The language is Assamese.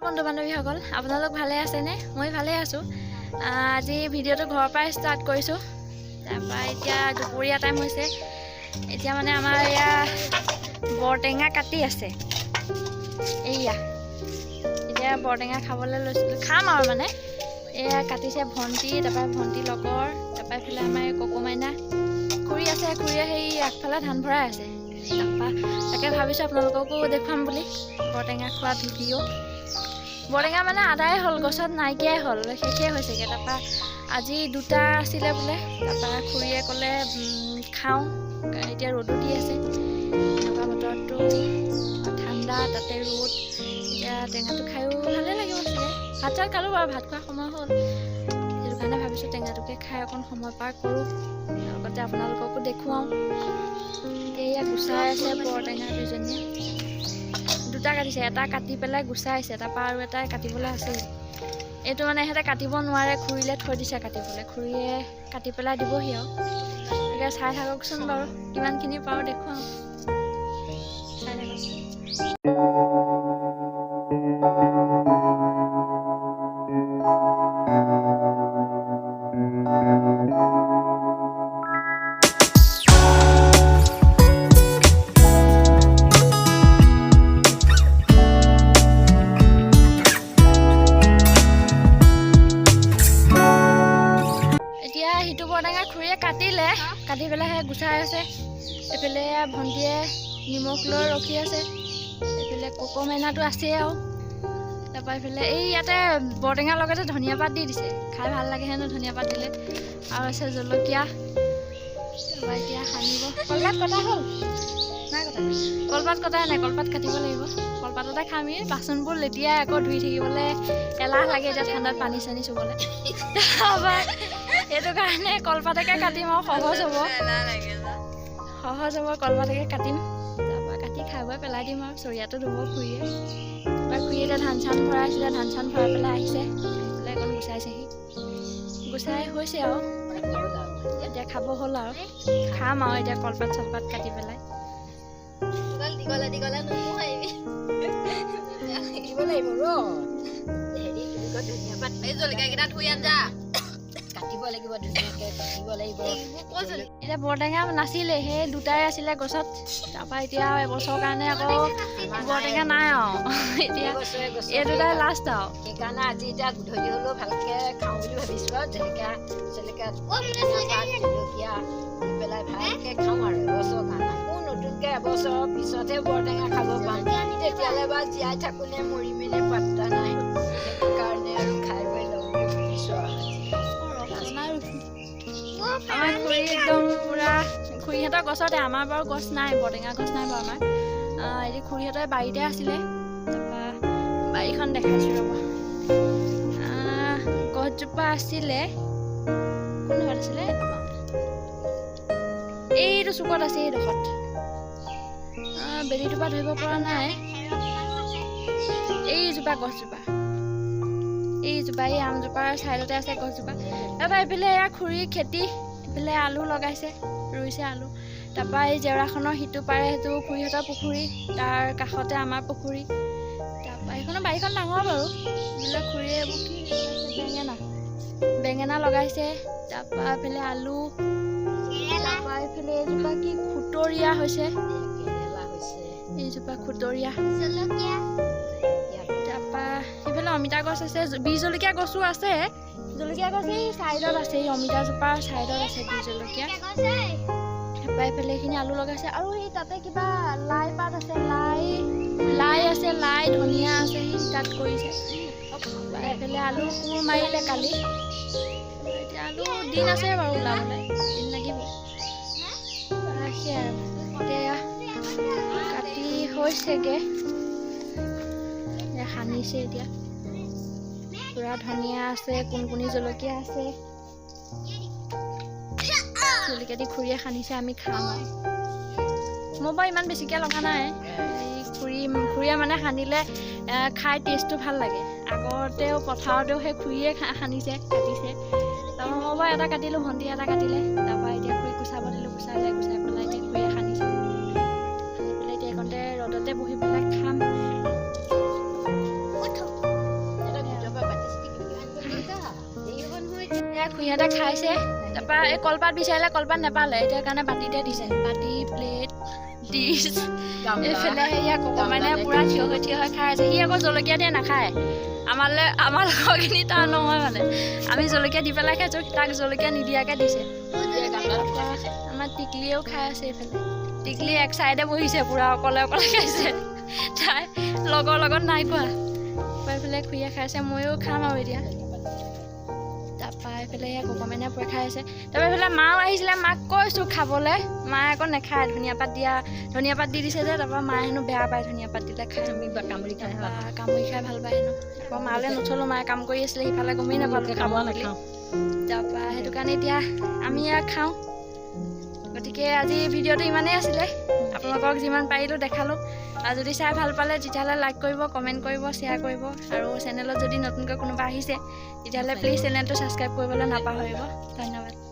বন্ধু বান্ধৱীসকল আপোনালোক ভালে আছেনে? মই ভালে আছোঁ। আজি ভিডিঅ'টো ঘৰৰ পৰাই ষ্টাৰ্ট কৰিছোঁ। তাৰপৰা এতিয়া দুপৰীয়া টাইম হৈছে। এতিয়া মানে আমাৰ এয়া বৰটেঙা কাটি আছে। এয়া এতিয়া বৰটেঙা খাবলৈ লৈছিলোঁ, খাম আৰু মানে এয়া কাটিছে ভণ্টি, তাৰপৰা ভণ্টি লগৰ, তাৰপৰা এইফালে আমাৰ ককো মাইনা, খুৰী আছে, খুৰীয়ে সেই আগফালে ধান ভৰাই আছে। তাৰপৰা তাকে ভাবিছোঁ আপোনালোককো দেখুৱাম বুলি বৰটেঙা খোৱা ভিডিঅ'। বৰটেঙা মানে আদাই হ'ল, গছত নাইকিয়াই হ'ল, শেষেই হৈছেগৈ। তাৰপৰা আজি দুটা আছিলে বোলে, তাৰপৰা খুৰীয়ে ক'লে খাওঁ। এতিয়া ৰ'দো দি আছে, এনেকুৱা বতৰটো ঠাণ্ডা, তাতে ৰ'দ। এতিয়া টেঙাটো খায়ো ভালেই লাগিব চাগে। ভাত চাত খালোঁ বাৰু, ভাত খোৱাৰ সময় হ'ল, সেইটো কাৰণে ভাবিছোঁ টেঙাটোকে খাই অকণ সময় পাৰ কৰোঁ, লগতে আপোনালোককো দেখুৱাওঁ। এয়া গুচাই আছে বৰটেঙা দুজনীয়ে, দুটা কাটিছে, এটা কাটি পেলাই গুচাইছে, তাৰপৰা আৰু এটা কাটিবলৈ আছেই। এইটো মানে সিহঁতে কাটিব নোৱাৰে, খুৰীলে থৈ দিছে কাটিবলৈ, খুৰীয়ে কাটি পেলাই দিবহি আৰু। গতিকে চাই থাককচোন বাৰু, কিমানখিনি পাৰোঁ দেখুৱাওঁ, চাই থাকক। সিটো বৰটেঙা খুৰীয়ে কাটিলে, কাটি পেলাই সেই গুচাই আছে। এইফালে ভণ্টিয়ে নিমখ লৈ ৰখি আছে, এইফালে ককো মাইনাটো আছেই আৰু। তাৰপৰা এইফালে এই ইয়াতে বৰটেঙাৰ লগতে ধনিয়া পাত দি দিছে, খাই ভাল লাগে হেনো ধনিয়া পাত দিলে, আৰু আছে জলকীয়া। তাৰপৰা এতিয়া সানিব। কলপাত কটা হ'ল? নাই কটা, কলপাত কটাই নাই, কলপাত কাটিব লাগিব। কলপাততে খামি, বাচনবোৰ লেটিয়াই আকৌ ধুই থাকিবলৈ এলাহ লাগে এতিয়া ঠাণ্ডাত পানী চানী চুবলৈ। তাৰপৰা সেইটো কাৰণে কলপাতকে কাটিম আৰু সহজ হ'ব, কলপাতকে কাটিম। তাৰপৰা কাটি খাই বৈ পেলাই দিম আৰু। চৰিয়াটো ধুব খুৰীয়ে, তাৰপৰা খুৰীয়ে এতিয়া ধান চান ভৰাইছিলে, ধান চান ভৰাই পেলাই আহিছে, আহি পেলাই অকণ গুচাইছেহি, গুচাই হৈছে আৰু। এতিয়া খাব হ'ল আৰু, খাম আৰু এতিয়া কলপাত চলপাত কাটি পেলাই। এতিয়া বৰটেঙা নাছিলে, সেই দুটাই আছিলে গছত। তাৰপৰা এতিয়া এবছৰৰ কাৰণে আকৌ বৰটেঙা নাই আৰু, এতিয়া এই দুটাই লাষ্ট আৰু। সেইকাৰণে আজি এতিয়া গধূলি হ'লেও ভালকৈ খাওঁ বুলি ভাবিছোঁ আৰু। জলকীয়া জলকীয়া দি পেলাই ভালকৈ খাওঁ আৰু এবছৰৰ কাৰণে। আকৌ নতুনকৈ এবছৰৰ পিছতহে বৰটেঙা খাব পাম, তেতিয়ালৈ বা জীয়াই থাকোঁনে মৰিমেনে পাত্তা নাই। সেইকাৰণে আৰু খাই বৈ ল'ম বুলি ভাবিছোঁ আৰু। আমাৰ খুৰী একদম পুৰা, খুৰীহঁতৰ গছতে, আমাৰ বাৰু গছ নাই, বৰটেঙা গছ নাই বাৰু আমাৰ। এতিয়া খুৰীহঁতৰ বাৰীতে আছিলে, তাৰপৰা বাৰীখন দেখাইছোঁ ৰ'ব। গছজোপা আছিলে, কোন ডোখৰত আছিলে, এইটো চুকত আছে, এইডোখৰত। বেলিটোপা ধৰিব পৰা নাই, এইজোপা গছজোপা, এইজোপা, এই আমজোপাৰ ছাইডতে আছে গছজোপা। তাৰপৰা এইফালে এয়া খুৰীৰ খেতি, এইফালে আলু লগাইছে, ৰুইছে আলু। তাৰপৰা এই জেওৰাখনৰ সিটো পাৰে সেইটো খুৰীহঁতৰ পুখুৰী, তাৰ কাষতে আমাৰ পুখুৰী। তাৰপৰা এইখনৰ বাৰীখন ডাঙৰ বাৰু। এইবিলাক খুৰীয়ে এইবোৰ কি বেঙেনা লগাইছে, তাৰপৰা এইফালে আলু, তাৰপৰা এইফালে এইজোপা কি খুতৰীয়া হৈছে, এইজোপা খুতৰীয়া। তাৰপৰা সেইফালে অমিতা গছ আছে, বীজ জলকীয়া গছো আছে, জলকীয়া গছ এই ছাইডত আছে, এই অমিতাজোপাৰ ছাইডত আছে বীজ জলকীয়া। তাৰপৰা এইফালে এইখিনি আলু লগাইছে, আৰু সেই তাতে কিবা লাই পাত আছে, লাই আছে, লাই ধনিয়া আছে, সেই তাত কৰিছে। এইফালে আলু কোৰ মাৰিলে কালি, এতিয়া আলু দিন আছে বাৰু ওলাবলৈ, দিন লাগিব। সেয়াই আৰু, এতিয়া কাটি হৈছেগৈ, সানিছে এতিয়া। পুৰা ধনিয়া আছে, কোনকুনি জলকীয়া আছে, জলকীয়া দি খুৰীয়ে সানিছে, আমি খাম আৰু। মই বাৰু ইমান বেছিকৈ লগা নাই, এই খুৰীয়ে মানে সানিলে খাই টেষ্টটো ভাল লাগে। আগতেও পথাৰতেও সেই খুৰীয়ে সানিছে, কাটিছে। তাৰপৰা মই বাৰু এটা কাটিলোঁ, ভণ্টি এটা কাটিলে, তাৰপৰা এতিয়া খুৰী গুচাব দিলোঁ, গুচাই পেলাই এতিয়া খুৰীয়ে সানিছে, সানি পেলাই এতিয়া এইকণতে ৰ'দতে বহি পেলাই খাম। এতিয়া খুৰীহঁতে খাইছে তাৰপৰা এই কলপাত বিচাৰিলে কলপাত নাপালে এতিয়া কাৰণে বাতিতে দিছে বাতি প্লেট ডিছ এইফালে সেয়া মানে পূৰা থিয় হৈ খাই আছে সি আকৌ জলকীয়া দিয়ে নাখায় আমাৰ লগৰখিনি তাৰ নহয় মানে আমি জলকীয়া দি পেলাই খাইছোঁ তাক জলকীয়া নিদিয়াকৈ দিছে আমাৰ টিকলিয়েও খাই আছে এইফালে টিকলি এক চাইডে বহিছে পূৰা অকলে খাইছে তাই লগৰ লগত নাই খোৱা এইফালে খুৰীয়ে খাইছে ময়ো খাম আৰু এতিয়া তাৰপৰা এইফালে সেয়া গগমেনে পূৰা খাই আছে তাৰপৰা এইফালে মাও আহিছিলে মাক কৈছোঁ খাবলৈ মায়ে আকৌ নাখায় ধনিয়া পাত দি দিছে যে তাৰপৰা মায়ে হেনো বেয়া পায় ধনিয়া পাত দিলে খাই কামুৰি খাই ভাল পায় হেনো আকৌ মালৈ নথলোঁ মায়ে কাম কৰি আছিলে সিফালে গমেই নাপালোঁ খাব নাখাওঁ তাৰপৰা সেইটো কাৰণে এতিয়া আমি ইয়াক খাওঁ গতিকে আজি ভিডিঅ'টো ইমানেই আছিলে আপোনালোকক যিমান পাৰিলোঁ দেখালোঁ আৰু যদি চাই ভাল পালে তেতিয়াহ'লে লাইক কৰিব কমেণ্ট কৰিব শ্বেয়াৰ কৰিব আৰু চেনেলত যদি নতুনকৈ কোনোবা আহিছে তেতিয়াহ'লে প্লিজ চেনেলটো ছাবস্ক্ৰাইব কৰিবলৈ নাপাহৰিব ধন্যবাদ